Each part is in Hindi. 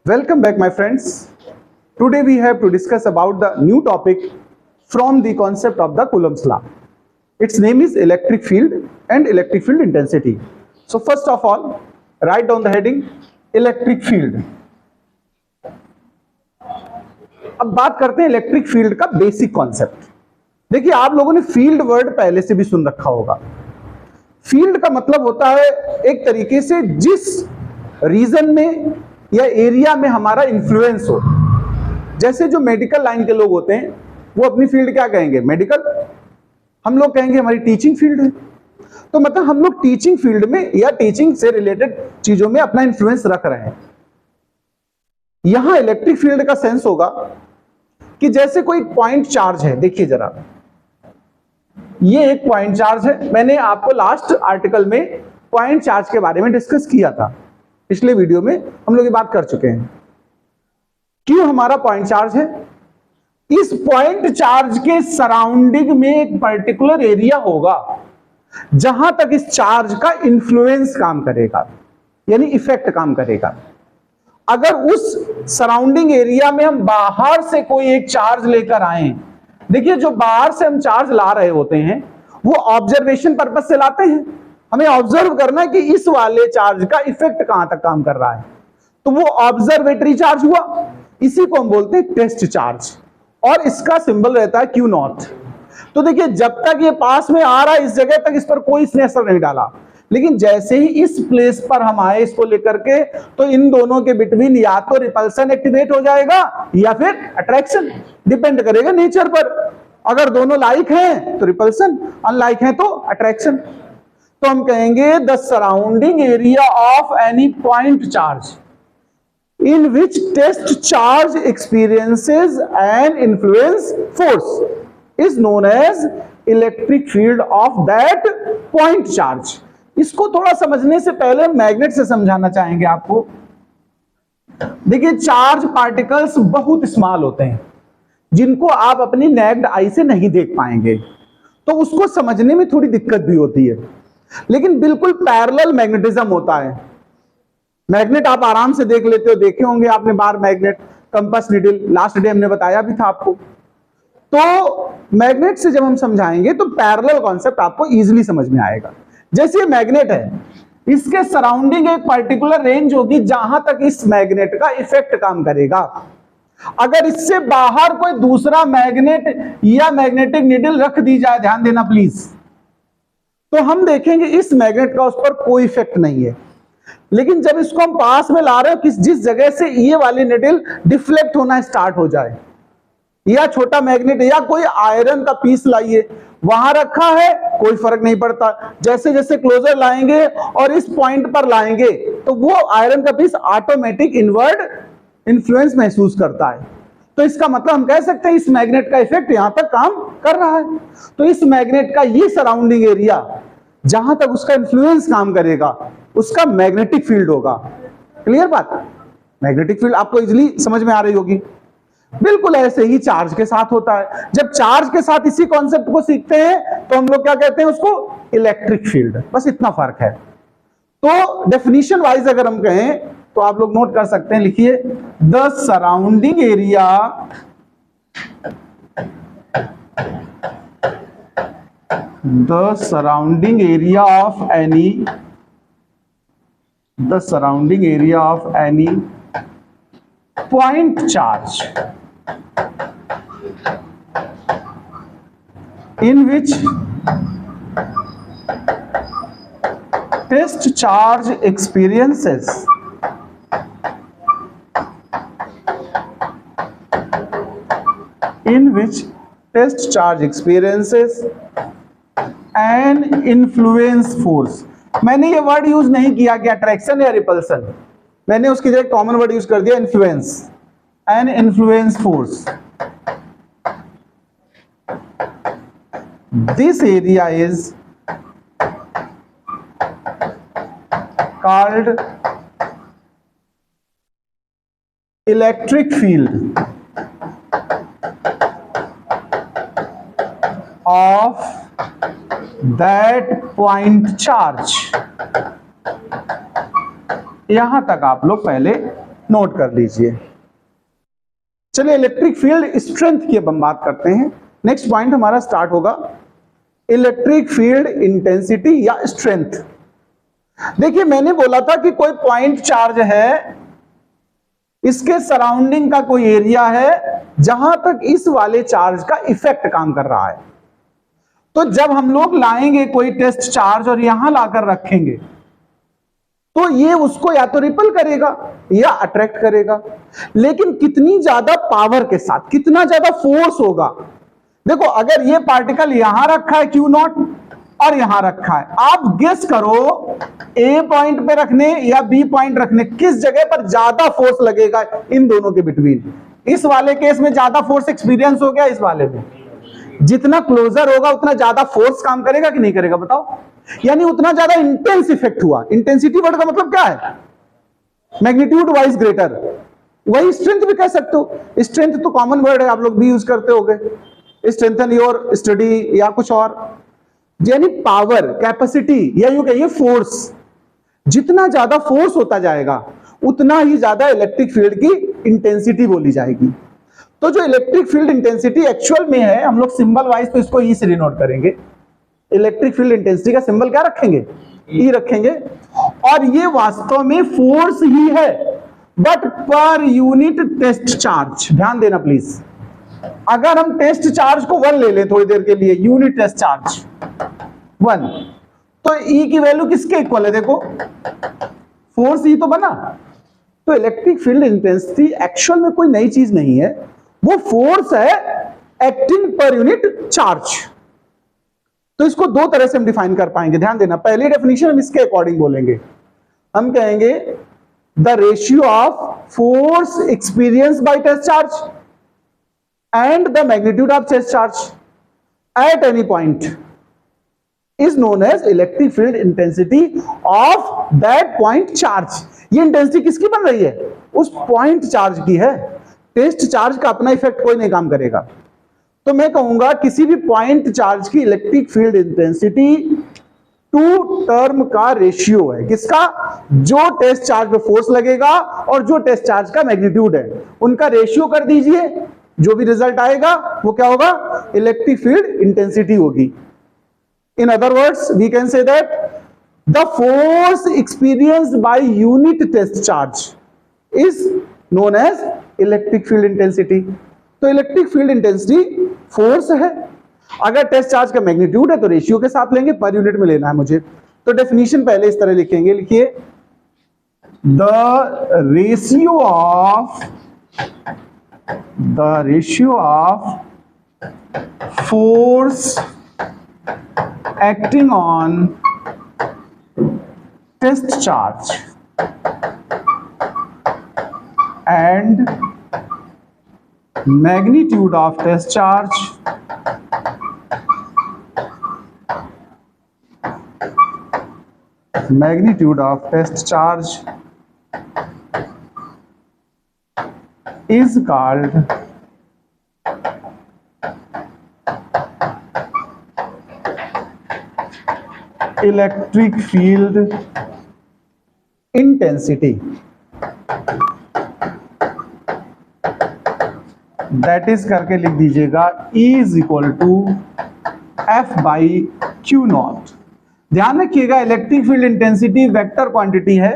Welcome back, my friends. Today we have to discuss about the new topic from the concept of the Coulomb's law. Its name is electric field and electric field intensity. So first of all, write down the heading electric field. अब बात करते हैं इलेक्ट्रिक फील्ड का बेसिक कॉन्सेप्ट. देखिए, आप लोगों ने फील्ड वर्ड पहले से भी सुन रखा होगा. फील्ड का मतलब होता है एक तरीके से जिस रीजन में या एरिया में हमारा इन्फ्लुएंस हो. जैसे जो मेडिकल लाइन के लोग होते हैं वो अपनी फील्ड क्या कहेंगे? मेडिकल. हम लोग कहेंगे हमारी टीचिंग फील्ड है. तो मतलब हम लोग टीचिंग फील्ड में या टीचिंग से रिलेटेड चीजों में अपना इन्फ्लुएंस रख रहे हैं. यहां इलेक्ट्रिक फील्ड का सेंस होगा कि जैसे कोई पॉइंट चार्ज है. देखिए जरा, ये एक पॉइंट चार्ज है. मैंने आपको लास्ट आर्टिकल में पॉइंट चार्ज के बारे में डिस्कस किया था. पिछले वीडियो में हम लोग ये बात कर चुके हैं. क्यों हमारा पॉइंट चार्ज है? इस पॉइंट चार्ज के सराउंडिंग में एक पर्टिकुलर एरिया होगा जहां तक इस चार्ज का इन्फ्लुएंस काम करेगा, यानी इफेक्ट काम करेगा. अगर उस सराउंडिंग एरिया में हम बाहर से कोई एक चार्ज लेकर आए, देखिए जो बाहर से हम चार्ज ला रहे होते हैं वो ऑब्जर्वेशन पर्पस से लाते हैं. हमें ऑब्जर्व करना है कि इस वाले चार्ज का इफेक्ट कहां तक काम कर रहा है. तो वो ऑब्जर्वेटरी चार्ज हुआ. इसी को हम बोलते हैं टेस्ट चार्ज, और इसका सिंबल रहता है क्यू नॉट. तो देखिए, जब तक ये पास में आ रहा है इस जगह तक इस पर कोई इसने असर नहीं डाला, लेकिन जैसे ही इस प्लेस पर हम आए इसको लेकर के, तो इन दोनों के बिटवीन या तो रिपल्सन एक्टिवेट हो जाएगा या फिर अट्रैक्शन. डिपेंड करेगा नेचर पर. अगर दोनों लाइक हैं तो रिपल्सन, अनलाइक हैं तो अट्रैक्शन. तो हम कहेंगे the surrounding area of any point charge in which test charge experiences an influence force is known as electric field of that point charge. इसको थोड़ा समझने से पहले मैग्नेट से समझाना चाहेंगे आपको. देखिए, चार्ज पार्टिकल्स बहुत स्मॉल होते हैं जिनको आप अपनी नेक्ड आई से नहीं देख पाएंगे, तो उसको समझने में थोड़ी दिक्कत भी होती है. लेकिन बिल्कुल पैरेलल मैग्नेटिज्म होता है. मैग्नेट आप आराम से देख लेते हो, देखे होंगे आपने bar magnet, compass needle, last day हमने बताया भी था आपको. तो मैग्नेट से जब हम समझाएंगे तो पैरेलल कॉन्सेप्ट आपको इजीली समझ में आएगा. जैसे ये मैग्नेट है, इसके सराउंडिंग एक पर्टिकुलर रेंज होगी जहां तक इस मैग्नेट का इफेक्ट काम करेगा. अगर इससे बाहर कोई दूसरा मैग्नेट या मैग्नेटिक निडल रख दी जाए, ध्यान देना प्लीज, तो हम देखेंगे इस मैग्नेट का उस पर कोई इफेक्ट नहीं है. लेकिन जब इसको हम पास में ला रहे हो, जिस जगह से ये वाली निडल डिफ्लेक्ट होना स्टार्ट हो जाए, या छोटा मैग्नेट या कोई आयरन का पीस लाइए, वहां रखा है कोई फर्क नहीं पड़ता. जैसे जैसे क्लोजर लाएंगे और इस पॉइंट पर लाएंगे तो वो आयरन का पीस ऑटोमेटिक इनवर्ड इन्फ्लुएंस महसूस करता है. तो इसका मतलब हम कह सकते हैं इस मैग्नेट का इफेक्ट यहां तक काम कर रहा है. तो इस मैग्नेट का ये सराउंडिंग एरिया जहां तक उसका इन्फ्लुएंस काम करेगा उसका मैग्नेटिक फील्ड होगा. क्लियर बात? मैग्नेटिक फील्ड आपको इजीली समझ में आ रही होगी. बिल्कुल ऐसे ही चार्ज के साथ होता है. जब चार्ज के साथ इसी कॉन्सेप्ट को सीखते हैं तो हम लोग क्या कहते हैं उसको? Electric field. बस इतना फर्क है. तो डेफिनेशन वाइज अगर हम कहें तो आप लोग नोट कर सकते हैं, लिखिए the surrounding area of any point charge in which test charge experiences an influence force. मैंने ये वर्ड यूज नहीं किया कि अट्रैक्शन या रिपल्सन, मैंने उसकी जगह कॉमन वर्ड यूज कर दिया influence. An influence force. This area is called electric field of that point charge. यहां तक आप लोग पहले नोट कर लीजिए। चलिए इलेक्ट्रिक फील्ड स्ट्रेंथ की अब हम बात करते हैं। नेक्स्ट पॉइंट हमारा स्टार्ट होगा इलेक्ट्रिक फील्ड इंटेंसिटी या स्ट्रेंथ। देखिए मैंने बोला था कि कोई पॉइंट चार्ज है, इसके सराउंडिंग का कोई एरिया है जहां तक इस वाले चार्ज का इफेक्ट काम कर रहा है। तो जब हम लोग लाएंगे कोई टेस्ट चार्ज और यहां लाकर रखेंगे तो ये उसको या तो रिपल करेगा या अट्रैक्ट करेगा, लेकिन कितनी ज्यादा पावर के साथ, कितना ज्यादा फोर्स होगा। देखो अगर ये पार्टिकल यहां रखा है Q नॉट और यहां रखा है, आप गेस करो A पॉइंट पे रखने या B पॉइंट रखने किस जगह पर ज्यादा फोर्स लगेगा इन दोनों के बिटवीन। इस वाले केस में ज्यादा फोर्स एक्सपीरियंस हो गया, इस वाले में जितना क्लोजर होगा उतना ज्यादा फोर्स काम करेगा कि नहीं करेगा बताओ, यानी उतना ज्यादा इंटेंस इफेक्ट हुआ। इंटेंसिटी वर्ड का मतलब क्या है, मैग्नीट्यूड वाइज ग्रेटर, वही स्ट्रेंथ भी कह सकते हो। स्ट्रेंथ तो कॉमन वर्ड है, आप लोग भी यूज करते होगे, स्ट्रेंथन योर स्टडी या कुछ और, यानी पावर, कैपेसिटी या यूं कहिए फोर्स। जितना ज्यादा फोर्स होता जाएगा उतना ही ज्यादा इलेक्ट्रिक फील्ड की इंटेंसिटी बोली जाएगी। तो जो इलेक्ट्रिक फील्ड इंटेंसिटी एक्चुअल में है, हम लोग सिंबल वाइज तो इसको ई से डिनोट करेंगे। इलेक्ट्रिक फील्ड इंटेंसिटी का सिंबल क्या रखेंगे, ई रखेंगे, और ये वास्तव में फोर्स ही है बट पर यूनिट टेस्ट चार्ज। ध्यान देना प्लीज, अगर हम टेस्ट चार्ज को 1 ले लें थोड़ी देर के लिए, यूनिट टेस्ट चार्ज 1, तो ई की वैल्यू किसके इक्वल है, देखो फोर्स ई तो बना। तो इलेक्ट्रिक फील्ड इंटेंसिटी एक्चुअल में कोई नई चीज नहीं है, वो फोर्स है एक्टिंग पर यूनिट चार्ज। तो इसको दो तरह से हम डिफाइन कर पाएंगे, ध्यान देना। पहली डेफिनेशन हम इसके अकॉर्डिंग बोलेंगे, हम कहेंगे the ratio of force experience by test charge and the magnitude of test charge at any point is known as electric field intensity of that point charge। ये इंटेंसिटी किसकी बन रही है, उस पॉइंट चार्ज की है। टेस्ट चार्ज का अपना इफेक्ट कोई नहीं काम करेगा। तो मैं कहूंगा किसी भी पॉइंट चार्ज की इलेक्ट्रिक फील्ड इंटेंसिटी टू टर्म का रेशियो है, किसका, जो टेस्ट चार्ज पे फोर्स लगेगा और जो टेस्ट चार्ज का मैग्नीट्यूड है, उनका रेशियो कर दीजिए, जो भी रिजल्ट आएगा वो क्या होगा, इलेक्ट्रिक फील्ड इंटेंसिटी होगी। In other words we can say that the force experienced by unit test charge is known as electric field intensity. तो इलेक्ट्रिक फील्ड इंटेंसिटी फोर्स है, अगर टेस्ट चार्ज का मैग्नीट्यूड है तो रेशियो के साथ लेंगे, पर यूनिट में लेना है मुझे। तो डेफिनेशन पहले इस तरह लिखेंगे, लिखिए the ratio of force acting on test charge and magnitude of test charge is called electric field intensity. That is करके लिख दीजिएगा E is equal to F by Q naught. ध्यान रखिएगा electric field intensity vector quantity है,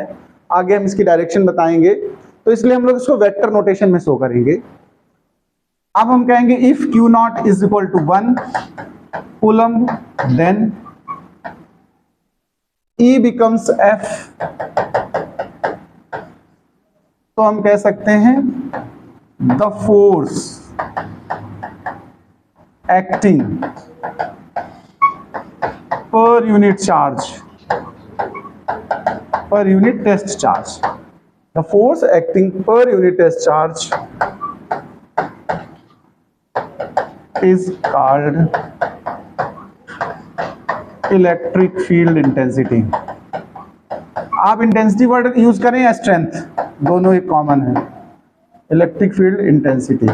आगे हम इसकी डायरेक्शन बताएंगे, तो इसलिए हम लोग इसको वेक्टर नोटेशन में शो करेंगे। अब हम कहेंगे if Q naught is equal to 1 coulomb then E becomes F, तो हम कह सकते हैं the force acting per unit charge, per unit test charge, the force acting per unit test charge is called electric field intensity. आप इंटेंसिटी वर्ड यूज करें या स्ट्रेंथ, दोनों एक कॉमन है, इलेक्ट्रिक फील्ड इंटेंसिटी।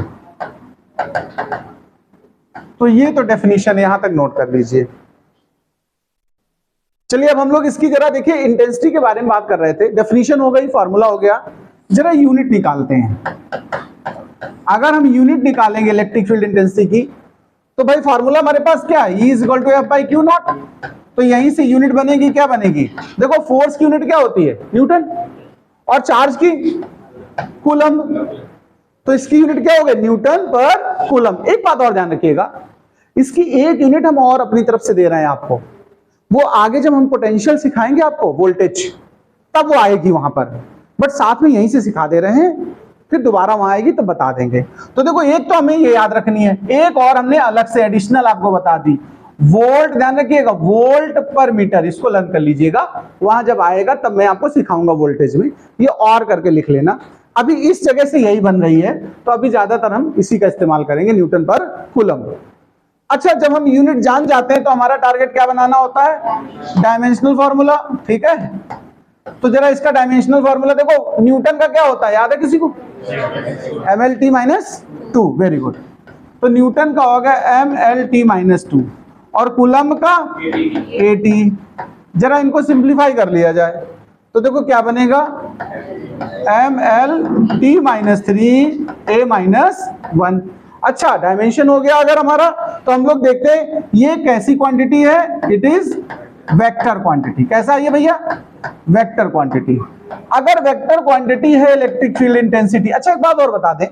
तो ये तो डेफिनेशन है, यहां तक नोट कर लीजिए। चलिए अब हम लोग इसकी जरा देखिए, इंटेंसिटी के बारे में बात कर रहे थे, डेफिनेशन हो गई, फार्मूला हो गया, जरा यूनिट निकालते हैं। अगर हम यूनिट निकालेंगे इलेक्ट्रिक फील्ड इंटेंसिटी की, तो भाई फॉर्मूला हमारे पास क्या है, E equal to F by Q naught. तो यहीं से यूनिट बनेगी, क्या बनेगी, देखो फोर्स की यूनिट क्या होती है, न्यूटन, और चार्ज की कूलम। तो इसकी यूनिट क्या होगा, न्यूटन पर कूलम। एक बात और ध्यान रखिएगा, इसकी एक यूनिट हम और अपनी तरफ से दे रहे हैं आपको, वो आगे जब हम पोटेंशियल सिखाएंगे आपको, वोल्टेज, तब वो आएगी वहां पर, बट साथ में यहीं से सिखा दे रहे हैं, फिर दोबारा वहां आएगी तब बता देंगे। तो देखो एक तो हमें ये याद रखनी है, एक और हमने अलग से एडिशनल आपको बता दी, वोल्ट, ध्यान रखिएगा, वोल्ट पर मीटर, इसको लर्न कर लीजिएगा, वहां जब आएगा तब मैं आपको सिखाऊंगा वोल्टेज में, ये और करके लिख लेना। अभी इस जगह से यही बन रही है, तो अभी ज्यादातर हम इसी का इस्तेमाल करेंगे, न्यूटन पर कूलम। अच्छा, जब हम यूनिट जान जाते हैं तो हमारा टारगेट क्या बनाना होता है, डायमेंशनल फॉर्मूला, ठीक है। तो जरा इसका डायमेंशनल फॉर्मूला देखो, न्यूटन का क्या होता है, याद है किसी को, mlt माइनस 2, वेरी गुड। तो न्यूटन का होगा mlt माइनस 2, और कूलम का at। जरा इनको सिंप्लीफाई कर लिया जाए तो देखो क्या बनेगा, mlt माइनस 3 a माइनस 1। अच्छा, डायमेंशन हो गया अगर हमारा, तो हम लोग देखते हैं ये कैसी क्वांटिटी है, इट इज वेक्टर क्वांटिटी। कैसा है ये भैया, वेक्टर क्वांटिटी। अगर वेक्टर क्वांटिटी है इलेक्ट्रिक फील्ड इंटेंसिटी। अच्छा, एक बात और बता दें,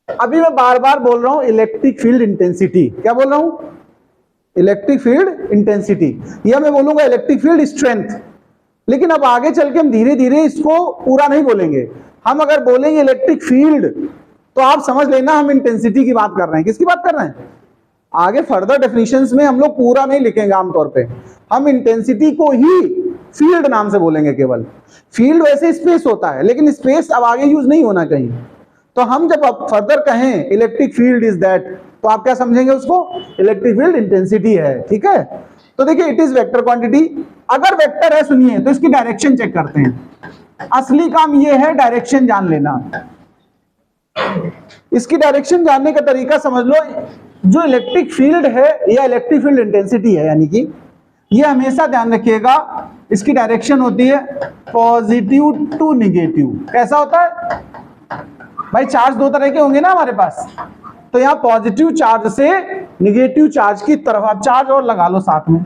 अभी मैं बार बार बोल रहा हूं इलेक्ट्रिक फील्ड इंटेंसिटी, क्या बोल रहा हूं, इलेक्ट्रिक फील्ड इंटेंसिटी, या मैं बोलूंगा इलेक्ट्रिक फील्ड स्ट्रेंथ। लेकिन अब आगे चल के हम धीरे धीरे इसको पूरा नहीं बोलेंगे, हम अगर बोलेंगे इलेक्ट्रिक फील्ड तो आप समझ लेना हम इंटेंसिटी की बात कर रहे हैं। किसकी बात कर रहे हैं, आगे फर्दर डेफिनेशंस में हम लोग पूरा नहीं लिखेंगे, आमतौर पे हम इंटेंसिटी को ही फील्ड नाम से बोलेंगे केवल। फील्ड वैसे स्पेस होता है, लेकिन स्पेस अब आगे यूज नहीं होना कहीं। तो हम जब अब फर्दर कहें इलेक्ट्रिक फील्ड इज दैट, तो आप क्या समझेंगे उसको, इलेक्ट्रिक फील्ड इंटेंसिटी है, ठीक है। तो देखिए इट इज वेक्टर क्वांटिटी। अगर वेक्टर है, सुनिए, तो इसकी डायरेक्शन चेक करते हैं। असली काम ये है डायरेक्शन जान लेना। इसकी डायरेक्शन जानने का तरीका समझ लो, जो इलेक्ट्रिक फील्ड है या इलेक्ट्रिक फील्ड इंटेंसिटी है, यानी कि ये हमेशा ध्यान रखिएगा, इसकी डायरेक्शन होती है पॉजिटिव टू निगेटिव। कैसा होता है भाई, चार्ज दो तरह के होंगे ना हमारे पास, तो यहां पॉजिटिव चार्ज से निगेटिव चार्ज की तरफ, आप चार्ज और लगा लो साथ में,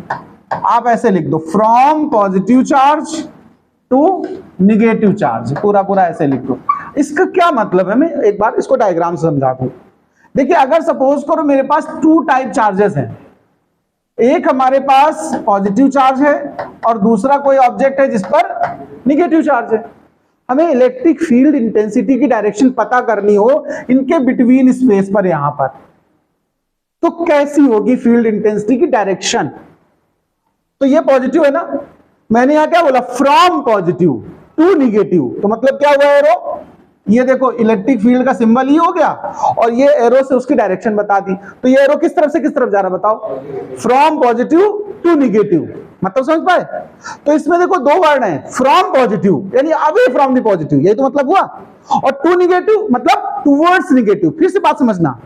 आप ऐसे लिख दो, from positive charge to negative charge, पूरा पूरा ऐसे लिख दो। इसका क्या मतलब है, मैं एक बार इसको डायग्राम से समझा दूं। देखिए, अगर सपोज करो मेरे पास 2 टाइप चार्जेस हैं, एक हमारे पास पॉजिटिव चार्ज है और दूसरा कोई ऑब्जेक्ट है जिस पर निगेटिव चार्ज है। हमें इलेक्ट्रिक फील्ड इंटेंसिटी की डायरेक्शन पता करनी हो इनके बिटवीन स्पेस पर, यहां पर, तो कैसी होगी फील्ड इंटेंसिटी की डायरेक्शन। तो ये पॉजिटिव है ना, मैंने यहां क्या बोला, फ्रॉम पॉजिटिव टू निगेटिव, तो मतलब क्या हुआ एरो, ये देखो इलेक्ट्रिक फील्ड का सिंबल ही हो गया, और ये एरो से उसकी डायरेक्शन बता दी। तो ये एरो किस तरफ से किस तरफ जा रहा है बताओ, फ्रॉम पॉजिटिव टू निगेटिव, मतलब समझ पाए। तो इसमें देखो 2 वर्ड हैं, फ्रॉम पॉजिटिव यानी अवे फ्रॉम द पॉजिटिव, यही तो मतलब हुआ, और टू निगेटिव मतलब टूवर्ड्स निगेटिव। फिर से बात समझना,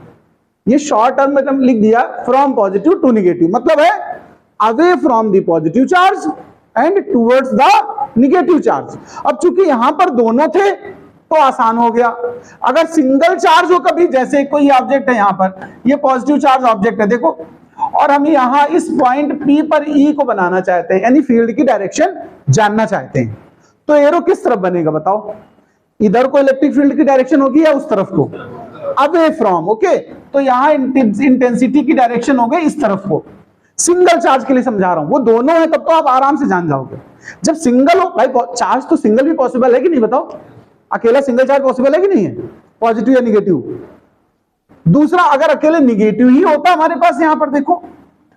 ये शॉर्ट टर्म में हम लिख दिया, फ्रॉम पॉजिटिव टू निगेटिव, मतलब है away from the positive charge and towards the negative charge. अब चूंकि यहां पर दोनों थे तो आसान हो गया। अगर सिंगल चार्ज हो कभी, जैसे कोई ऑब्जेक्ट है यहां पर, ये पॉजिटिव चार्ज ऑब्जेक्ट है देखो, और हम यहां इस पॉइंट P पर E को बनाना चाहते हैं, यानी फील्ड की डायरेक्शन जानना चाहते हैं, तो एरो किस तरफ बनेगा बताओ, इधर को इलेक्ट्रिक फील्ड की डायरेक्शन होगी या उस तरफ को, अवे फ्रॉम, ओके। तो यहां इंटेंसिटी की डायरेक्शन हो गई इस तरफ को। सिंगल चार्ज के लिए समझा रहा हूं, वो दोनों है तब तो आप आराम से जान जाओगे। जब सिंगल हो भाई, चार्ज तो सिंगल भी पॉसिबल है कि नहीं बताओ, अकेला सिंगल चार्ज पॉसिबल है कि नहीं है, पॉजिटिव या निगेटिव। दूसरा, अगर अकेले निगेटिव ही होता हमारे पास, यहां पर देखो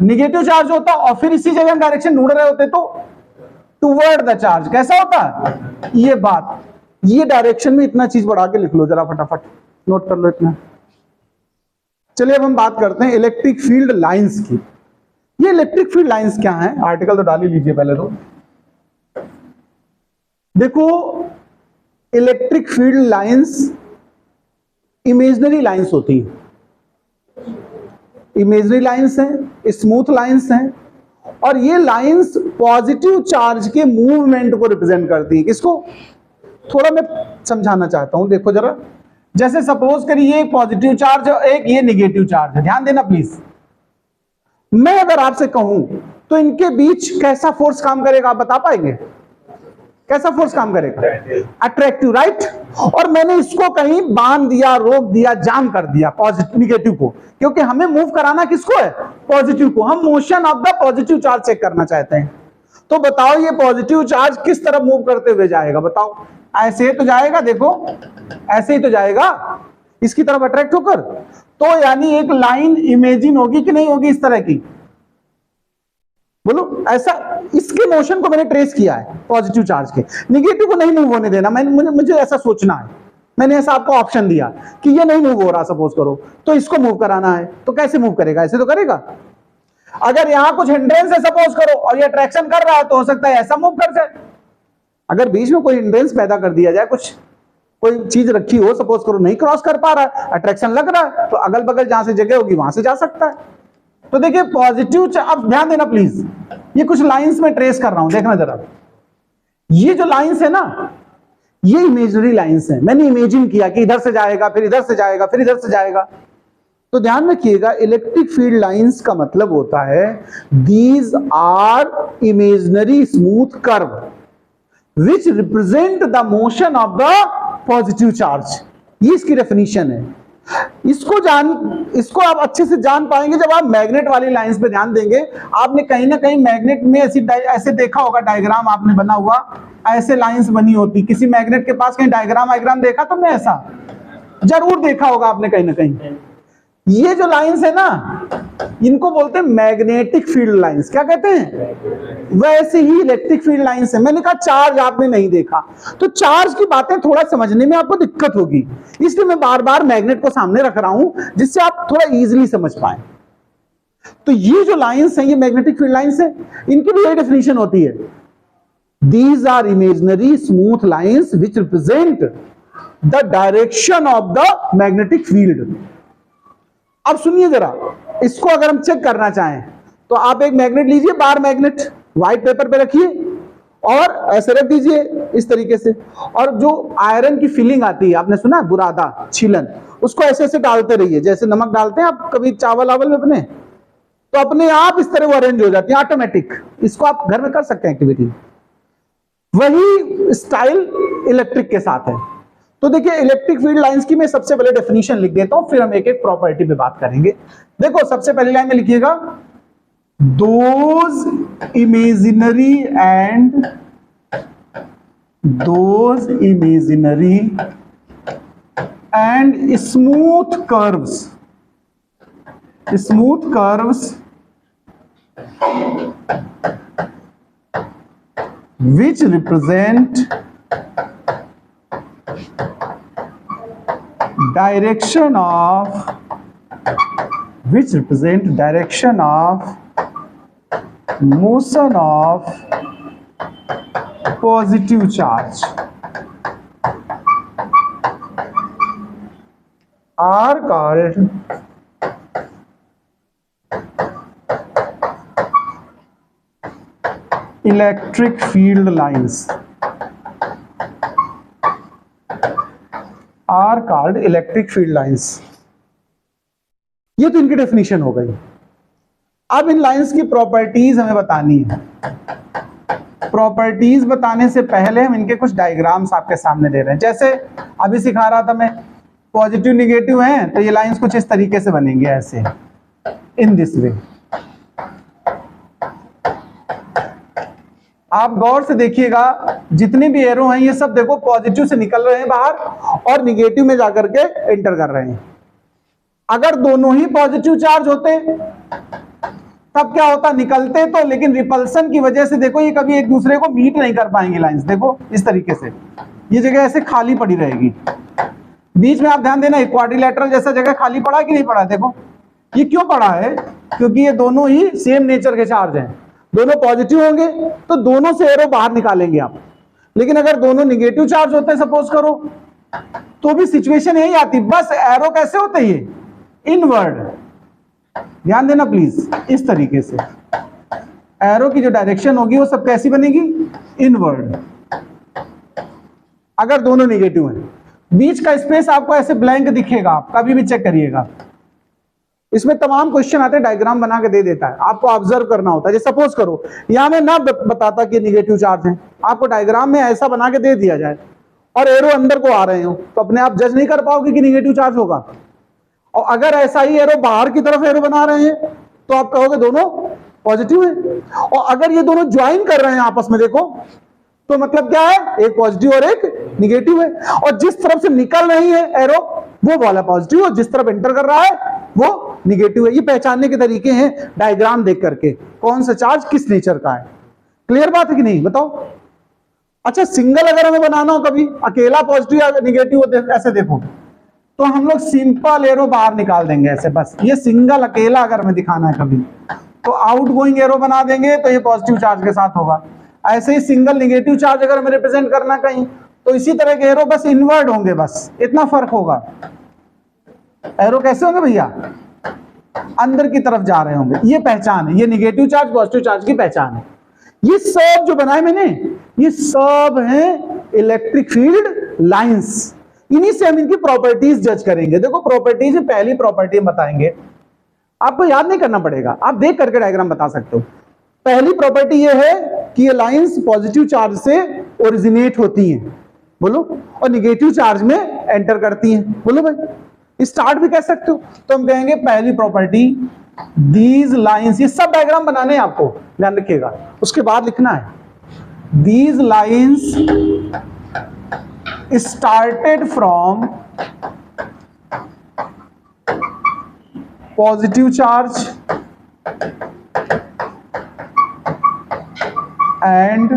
निगेटिव चार्ज होता और फिर इसी जगह हम डायरेक्शन ढूंढ रहे होते तो टुवर्ड द चार्ज, कैसा होता ये बात। ये डायरेक्शन में इतना चीज बढ़ा के लिख लो जरा, फटाफट नोट कर लो इतना। चलिए अब हम बात करते हैं इलेक्ट्रिक फील्ड लाइंस की। ये इलेक्ट्रिक फील्ड लाइंस क्या है, आर्टिकल तो डाल ही लीजिए पहले तो। देखो, electric field lines imaginary lines होती है, इमेजिनरी लाइंस हैं, स्मूथ लाइंस हैं, और ये लाइंस पॉजिटिव चार्ज के मूवमेंट को रिप्रेजेंट करती है। किसको, थोड़ा मैं समझाना चाहता हूं, देखो जरा। जैसे सपोज करिए एक पॉजिटिव चार्ज और एक ये निगेटिव चार्ज है, ध्यान देना प्लीज। मैं अगर आपसे कहूं तो इनके बीच कैसा फोर्स काम करेगा, आप बता पाएंगे? कैसा फोर्स काम करेगा? Attractive, right. और मैंने इसको कहीं बांध दिया, रोक दिया, जाम कर दिया पॉजिटिव निगेटिव को, क्योंकि हमें मूव कराना किसको है? पॉजिटिव को। हम motion of the positive charge cheque करना चाहते हैं। तो बताओ ये पॉजिटिव चार्ज किस तरफ मूव करते हुए जाएगा? बताओ। ऐसे ही तो जाएगा, देखो ऐसे ही तो जाएगा, इसकी तरफ अट्रैक्ट होकर। तो यानी एक लाइन इमेजिन होगी कि नहीं होगी इस तरह की? बोलो ऐसा। इसके मोशन को मैंने ट्रेस किया है पॉजिटिव चार्ज के, निगेटिव को नहीं मूव होने देना। मुझे ऐसा सोचना है, मैंने ऐसा आपको ऑप्शन दिया कि ये नहीं मूव हो रहा सपोज करो, तो इसको मूव कराना है। तो कैसे मूव करेगा? ऐसे तो करेगा। अगर यहां कुछ हिंड्रेंस है सपोज करो और ये अट्रैक्शन कर रहा है, तो हो सकता है ऐसा मूव कर जाए। अगर बीच में कोई हिंड्रेंस पैदा कर दिया जाए, कुछ कोई चीज रखी हो सपोज करो, नहीं क्रॉस कर पा रहा है, अट्रैक्शन लग रहा है, तो अगल बगल जहां से जगह होगी वहां से जा सकता है। तो देखिए पॉजिटिव, अब ध्यान देना प्लीज, ये कुछ लाइंस में ट्रेस कर रहा हूं, देखना जरा। ये जो लाइंस है ना, ये इमेजिनरी लाइंस है। मैंने इमेजिन किया कि इधर से जाएगा, फिर इधर से जाएगा, फिर इधर से जाएगा। तो ध्यान रखिएगा, इलेक्ट्रिक फील्ड लाइंस का मतलब होता है these are imaginary smooth curve which represent the motion of the positive charge. ये इसकी डेफिनेशन है। इसको आप अच्छे से जान पाएंगे जब आप मैग्नेट वाली लाइंस पे ध्यान देंगे। आपने कहीं ना कहीं मैग्नेट में ऐसे देखा होगा, डायग्राम आपने बना हुआ, ऐसे लाइंस बनी होती। किसी मैग्नेट के पास कहीं डायग्राम देखा तुमने? ऐसा जरूर देखा होगा आपने कहीं ना कहीं। ये जो लाइंस है ना, इनको बोलते हैं मैग्नेटिक फील्ड लाइंस। क्या कहते हैं? वैसे ही इलेक्ट्रिक फील्ड लाइंस है। मैंने कहा चार्ज आपने नहीं देखा, तो चार्ज की बातें थोड़ा समझने में आपको दिक्कत होगी, इसलिए मैं बार बार मैग्नेट को सामने रख रहा हूं जिससे आप थोड़ा इजीली समझ पाए। तो ये जो लाइंस है, ये मैग्नेटिक फील्ड लाइंस है। इनकी भी यही डेफिनेशन होती है, these are imaginary smooth lines which represent the direction of the magnetic field. अब सुनिए जरा, इसको अगर हम चेक करना चाहें तो आप एक मैग्नेट लीजिए, बार मैग्नेट व्हाइट पेपर पे रखिए और ऐसे रख दीजिए इस तरीके से, और जो आयरन की फीलिंग आती है, आपने सुना है बुरादा, छीलन, उसको ऐसे ऐसे डालते रहिए, जैसे नमक डालते हैं आप कभी चावल वावल में अपने, तो अपने आप इस तरह वो अरेंज हो जाती है ऑटोमेटिक। इसको आप घर में कर सकते हैं एक्टिविटी। वही स्टाइल इलेक्ट्रिक के साथ है। तो देखिए इलेक्ट्रिक फील्ड लाइंस की मैं सबसे पहले डेफिनेशन लिख देता हूं, फिर हम एक एक प्रॉपर्टी पे बात करेंगे। देखो सबसे पहली लाइन में लिखिएगा, those imaginary and smooth curves which represent direction of motion of positive charge are called electric field lines. Are called electric field lines. ये तो इनकी डेफिनेशन हो गई। अब इन लाइंस की प्रॉपर्टीज हमें बतानी है। प्रॉपर्टीज बताने से पहले हम इनके कुछ डायग्राम्स आपके सामने दे रहे हैं। जैसे अभी सिखा रहा था मैं, पॉजिटिव निगेटिव हैं तो ये लाइंस कुछ इस तरीके से बनेंगे, ऐसे इन दिस वे। आप गौर से देखिएगा, जितने भी एरो हैं ये सब देखो पॉजिटिव से निकल रहे हैं बाहर और निगेटिव में जाकर के एंटर कर रहे हैं। अगर दोनों ही पॉजिटिव चार्ज होते तब क्या होता? निकलते तो, लेकिन रिपल्सन की वजह से देखो ये कभी एक दूसरे को मीट नहीं कर पाएंगे लाइंस। देखो इस तरीके से ये जगह ऐसे खाली पड़ी रहेगी। बीच में आप ध्यान देना, क्वाड्रिलेटरल जैसा जगह खाली पड़ा कि नहीं पड़ा? देखो ये क्यों पड़ा है, क्योंकि ये दोनों ही सेम नेचर के चार्ज हैं। दोनों पॉजिटिव होंगे तो दोनों से एरो बाहर निकालेंगे आप, लेकिन अगर दोनों निगेटिव चार्ज होते हैं सपोज करो, तो भी सिचुएशन यही आती, बस एरो कैसे होते हैं? इनवर्ड। ध्यान देना प्लीज, इस तरीके से एरो की जो डायरेक्शन होगी वो सब कैसी बनेगी? इनवर्ड। अगर दोनों निगेटिव हैं। बीच का स्पेस आपको ऐसे ब्लैंक दिखेगा, आप कभी भी चेक करिएगा। इसमें तमाम क्वेश्चन आते हैं, डायग्राम बना के दे देता है, आपको ऑब्जर्व करना होता है। जैसे सपोज करो यहां में ना बताता कि निगेटिव चार्ज है, आपको डायग्राम में ऐसा बना के दे दिया जाए और एरो अंदर को आ रहे हो, तो अपने आप जज नहीं कर पाओगे कि निगेटिव चार्ज होगा। और अगर ऐसा ही एरो बाहर की तरफ एरो बना रहे हैं तो आप कहोगे दोनों पॉजिटिव है। और अगर ये दोनों ज्वाइन कर रहे हैं आपस में, देखो, तो मतलब क्या है, एक पॉजिटिव और एक निगेटिव है। और जिस तरफ से निकल रही है एरो वो वाला पॉजिटिव, और जिस तरफ एंटर कर रहा है वो निगेटिव है। ये पहचानने के तरीके हैं डायग्राम देख करके, कौन सा चार्ज किस नेचर का है। क्लियर बात है कि नहीं, बताओ। अच्छा, सिंगल अगर हमें बनाना हो, कभी अकेला पॉजिटिव या निगेटिव ऐसे देखो, तो हम लोग सिंपल एरो बाहर निकाल देंगे ऐसे, बस। ये सिंगल अकेला अगर हमें दिखाना है कभी, तो आउट गोइंग एरो बना देंगे, तो ये पॉजिटिव चार्ज के साथ होगा। ऐसे ही सिंगल निगेटिव चार्ज अगर हमें रिप्रेजेंट करना कहीं, तो इसी तरह के एरो बस इनवर्ड होंगे, बस इतना फर्क होगा। एरो कैसे होंगे भैया, अंदर की तरफ जा रहे होंगे। ये पहचान है, ये निगेटिव चार्ज पॉजिटिव चार्ज की पहचान है। ये सब जो बनाए मैंने, ये सब हैं इलेक्ट्रिक फील्ड लाइंस। इन्हीं से हम इनकी प्रॉपर्टीज जज करेंगे। देखो, प्रॉपर्टीज पहली प्रॉपर्टी बताएंगे, आपको याद नहीं करना पड़ेगा, आप देख करके डायग्राम बता सकते हो। पहली प्रॉपर्टी ये है कि ये लाइंस पॉजिटिव चार्ज से ओरिजिनेट होती हैं, बोलो, और निगेटिव चार्ज में एंटर करती हैं, बोलो भाई। स्टार्ट भी कह सकते हो। तो हम कहेंगे पहली प्रॉपर्टी, दीज लाइंस, ये सब डायग्राम बनाने हैं आपको, ध्यान रखिएगा। उसके बाद लिखना है, these lines started from positive charge and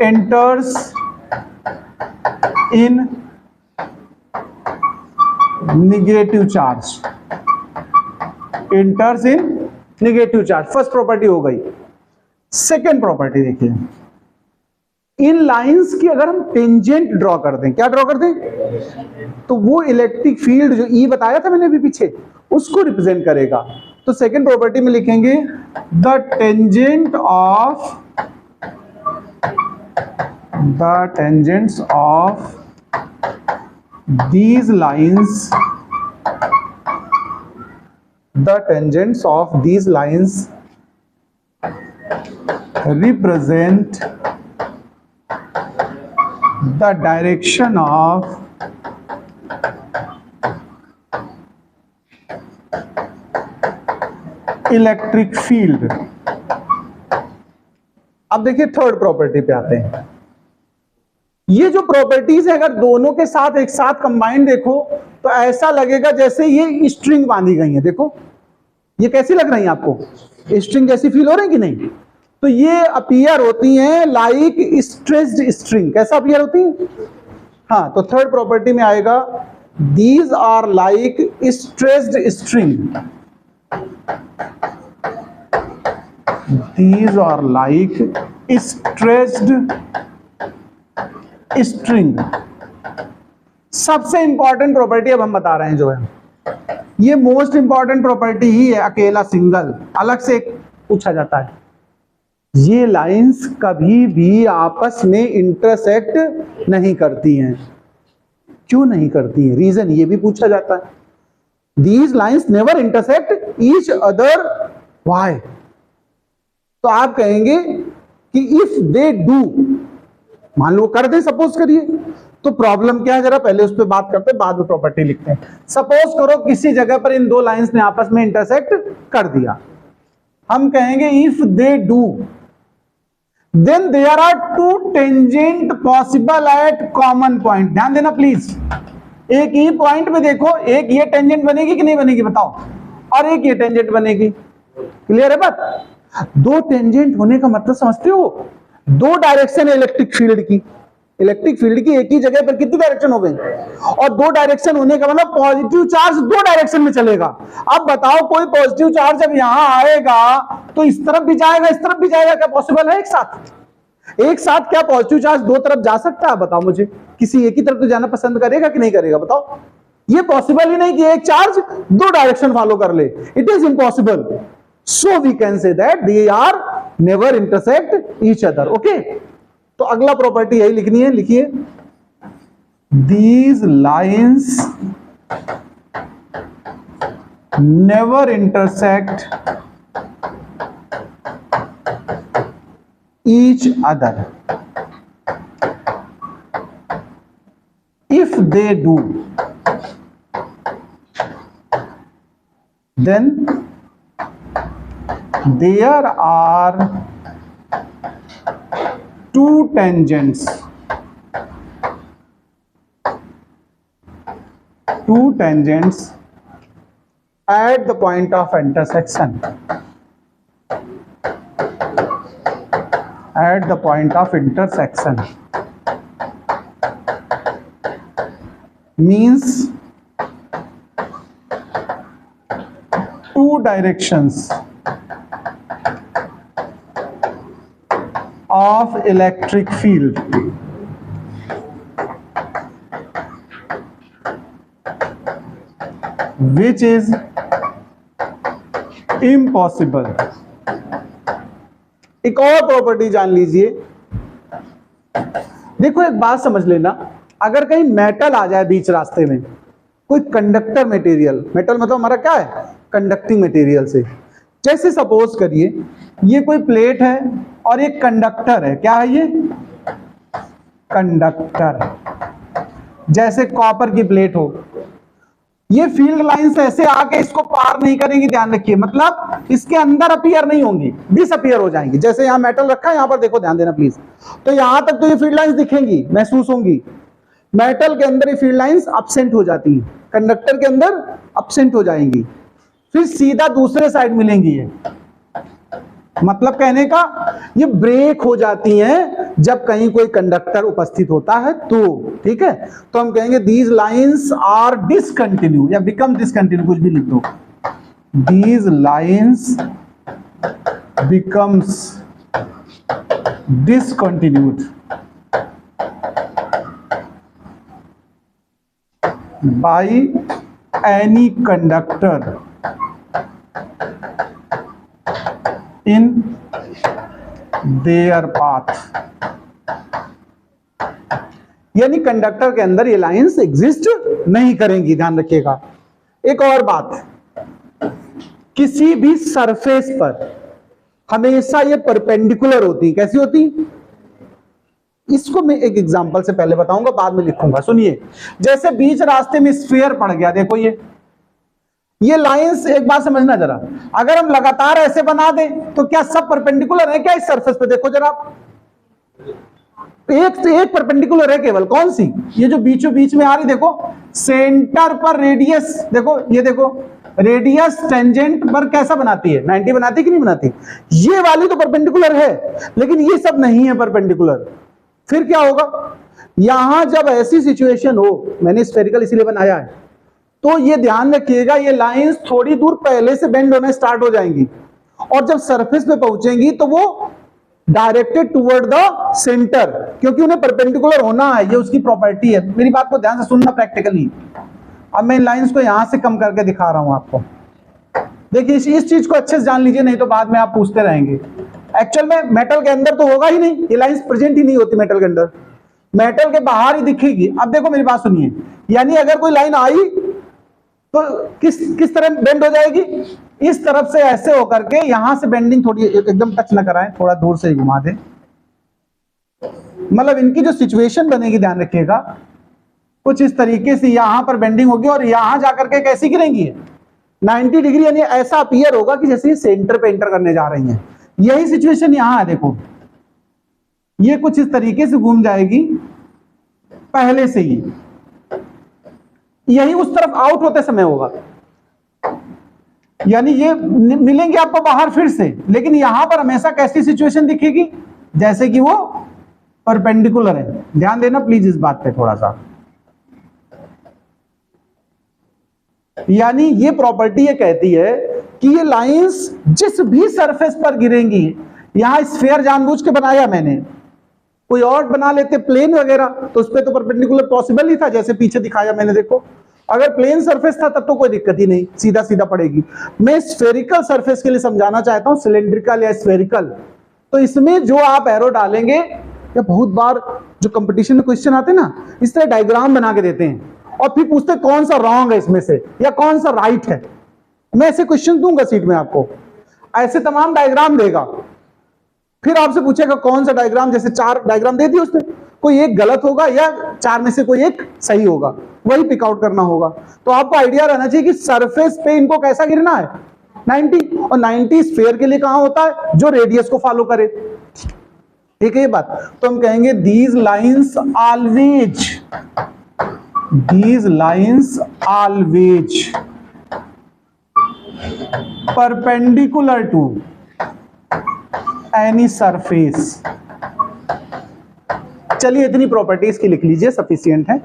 enters in negative charge, enters in negative charge। First property हो गई। सेकेंड प्रॉपर्टी देखिए, इन लाइंस की अगर हम टेंजेंट ड्रॉ कर दें, क्या ड्रॉ कर दें, तो वो इलेक्ट्रिक फील्ड जो ई बताया था मैंने अभी पीछे, उसको रिप्रेजेंट करेगा। तो सेकंड प्रॉपर्टी में लिखेंगे the tangent of these lines, the tangents of these lines represent the direction of electric field। अब देखिए थर्ड प्रॉपर्टी पे आते हैं। ये जो प्रॉपर्टीज है, अगर दोनों के साथ एक साथ कंबाइन देखो तो ऐसा लगेगा जैसे ये स्ट्रिंग बांधी गई है। देखो ये कैसी लग रही है आपको, स्ट्रिंग जैसी फील हो रही है कि नहीं। तो ये अपीयर होती हैं लाइक स्ट्रेच्ड स्ट्रिंग। कैसा अपीयर होती है, हाँ। तो थर्ड प्रॉपर्टी में आएगा these are like stretched string, these are like stretched string. सबसे इंपॉर्टेंट प्रॉपर्टी अब हम बता रहे हैं जो है, ये मोस्ट इंपॉर्टेंट प्रॉपर्टी ही है, अकेला सिंगल अलग से पूछा जाता है। ये लाइंस कभी भी आपस में इंटरसेक्ट नहीं करती हैं। क्यों नहीं करती हैं, रीजन ये भी पूछा जाता है। These lines never intersect each other, why. तो आप कहेंगे कि इफ दे डू, मान लो कर दे, सपोज करिए, तो प्रॉब्लम क्या है, जरा पहले उस पर बात करते हैं, बाद में प्रॉपर्टी लिखते हैं। सपोज करो किसी जगह पर इन दो लाइंस ने आपस में इंटरसेक्ट कर दिया, हम कहेंगे if they do then there are two tangent possible at common point। ध्यान देना प्लीज, एक ही पॉइंट पे देखो, एक ये टेंजेंट बनेगी कि नहीं बनेगी बताओ, और एक ये टेंजेंट बनेगी। क्लियर है बात। दो टेंजेंट होने का मतलब समझते हो, दो डायरेक्शन है इलेक्ट्रिक फील्ड की। इलेक्ट्रिक फील्ड की एक ही जगह पर कितनी डायरेक्शन हो गई, और दो डायरेक्शन होने का मतलब पॉजिटिव चार्ज दो डायरेक्शन में चलेगा। अब बताओ कोई पॉजिटिव चार्ज जब यहां आएगा तो इस तरफ भी जाएगा इस तरफ भी जाएगा, क्या पॉसिबल है एक साथ? एक साथ क्या पॉजिटिव चार्ज दो तरफ जा सकता है? बताओ मुझे, किसी एक ही तरफ तो जाना पसंद करेगा कि नहीं करेगा बताओ? ये पॉसिबल ही नहीं कि एक चार्ज दो डायरेक्शन फॉलो कर ले, it is impossible. So we can say that they are never intersect each other. Okay, तो अगला प्रॉपर्टी यही लिखनी है, लिखिए these lines never intersect each other. If they do, then there are two tangents at the point of intersection. At the point of intersection means two directions of electric field which is impossible. एक और प्रॉपर्टी जान लीजिए, देखो एक बात समझ लेना, अगर कहीं मेटल आ जाए बीच रास्ते में, कोई कंडक्टर मटेरियल, मेटल मतलब हमारा क्या है, कंडक्टिंग मटेरियल से, जैसे सपोज करिए ये कोई प्लेट है और एक कंडक्टर है, क्या है ये कंडक्टर, जैसे कॉपर की प्लेट हो, ये फील्ड लाइंस ऐसे आके इसको पार नहीं करेंगी, ध्यान रखिए, मतलब इसके अंदर अपीयर नहीं होंगी, डिसअपीयर हो जाएंगी। जैसे यहां मेटल रखा है, यहां पर देखो, ध्यान देना प्लीज, तो यहां तक तो ये फील्ड लाइंस दिखेंगी, महसूस होंगी, मेटल के अंदर ये फील्ड लाइंस अब्सेंट हो जाती है, कंडक्टर के अंदर अब्सेंट हो जाएंगी, फिर सीधा दूसरे साइड मिलेंगी। ये मतलब कहने का, ये ब्रेक हो जाती हैं जब कहीं कोई कंडक्टर उपस्थित होता है तो, ठीक है, तो हम कहेंगे दीज लाइंस आर डिसकंटिन्यू या बिकम डिसकंटिन्यू, कुछ भी लिख दो, these lines becomes discontinued by any conductor in their path, यानी कंडक्टर के अंदर ये लाइंस एग्जिस्ट नहीं करेंगी, ध्यान रखिएगा। एक और बात, किसी भी सरफेस पर हमेशा ये परपेंडिकुलर होती, कैसी होती, इसको मैं एक एग्जांपल से पहले बताऊंगा, बाद में लिखूंगा, सुनिए। जैसे बीच रास्ते में स्फीयर पड़ गया, देखो ये लाइंस, एक बात समझना जरा, अगर हम लगातार ऐसे बना दें तो क्या सब परपेंडिकुलर है क्या इस सरफेस पे, देखो जरा, एक परपेंडिकुलर है केवल, कौन सी, ये जो बीचों बीच में आ रही, देखो सेंटर पर रेडियस, देखो ये देखो रेडियस टेंजेंट पर कैसा बनाती है, 90 बनाती कि नहीं बनाती, ये वाली तो परपेंडिकुलर है, लेकिन ये सब नहीं है परपेंडिकुलर। फिर क्या होगा, यहां जब ऐसी सिचुएशन हो, मैंने स्फेरिकल इसीलिए बनाया है, तो ये ध्यान रखिएगा, ये लाइंस थोड़ी दूर पहले से बेंड होना स्टार्ट हो जाएंगी, और जब सरफेस पे पहुंचेंगी तो वो डायरेक्टेड टुवर्ड द सेंटर, क्योंकि उन्हें परपेंडिकुलर होना है, ये उसकी प्रॉपर्टी है। मेरी बात को ध्यान से सुनना प्रैक्टिकली। अब मैं इन लाइंस को यहां से कम करके दिखा रहा हूं आपको, देखिए इस चीज को अच्छे से जान लीजिए, नहीं तो बाद में आप पूछते रहेंगे। एक्चुअल में मेटल के अंदर तो होगा ही नहीं, ये लाइंस प्रेजेंट ही नहीं होती मेटल के अंदर, मेटल के बाहर ही दिखेगी। अब देखो मेरी बात सुनिए, यानी अगर कोई लाइन आई तो किस तरह बेंड हो जाएगी, इस तरफ से ऐसे होकर के, यहां से बेंडिंग थोड़ी एकदम टच ना कराएं, थोड़ा दूर से घुमा दें, मतलब इनकी जो सिचुएशन बनेगी, ध्यान रखिएगा, कुछ इस तरीके से यहां पर बेंडिंग होगी और यहां जाकर के कैसी गिरेंगी 90 डिग्री, यानी ऐसा अपीयर होगा कि जैसे ये सेंटर पे एंटर करने जा रही हैं। यही सिचुएशन यहां है, देखो ये कुछ इस तरीके से घूम जाएगी पहले से ही, यही उस तरफ आउट होते समय होगा, यानी ये मिलेंगे आपको बाहर फिर से, लेकिन यहां पर हमेशा कैसी सिचुएशन दिखेगी, जैसे कि वो परपेंडिकुलर है। ध्यान देना प्लीज इस बात पे थोड़ा सा, यानी ये प्रॉपर्टी ये कहती है कि ये लाइंस जिस भी सरफेस पर गिरेंगी, यहां स्फीयर जानबूझ के बनाया मैंने, कोई और बना लेते प्लेन वगैरह तो उस पर तो परपेंडिकुलर पॉसिबल ही था, जैसे पीछे दिखाया मैंने, देखो अगर प्लेन सरफेस था तब तो कोई दिक्कत ही नहीं, सीधा सीधा पड़ेगी। मैं स्फेरिकल सरफेस के लिए समझाना चाहता हूं, सिलेंड्रिकल या स्फेरिकल, तो इसमें जो आप एरो डालेंगे या बहुत बार जो कंपटीशन में क्वेश्चन आते हैं ना, इस तरह डायग्राम बना के देते हैं और फिर पूछते हैं कौन सा रॉन्ग है इसमें से या कौन सा राइट है। मैं ऐसे क्वेश्चन दूंगा सीट में आपको, ऐसे तमाम डायग्राम देगा, फिर आपसे पूछेगा कौन सा डायग्राम, जैसे 4 डायग्राम दे दिए उसने, कोई एक गलत होगा या 4 में से कोई एक सही होगा, वही पिक आउट करना होगा। तो आपको आइडिया रहना चाहिए कि सरफेस पे इनको कैसा गिरना है, 90, और 90 स्फीयर के लिए कहां होता है, जो रेडियस को फॉलो करे। ठीक है ये बात। तो हम कहेंगे these lines always perpendicular to any surface. चलिए इतनी प्रॉपर्टीज की लिख लीजिए, सफिशिएंट है।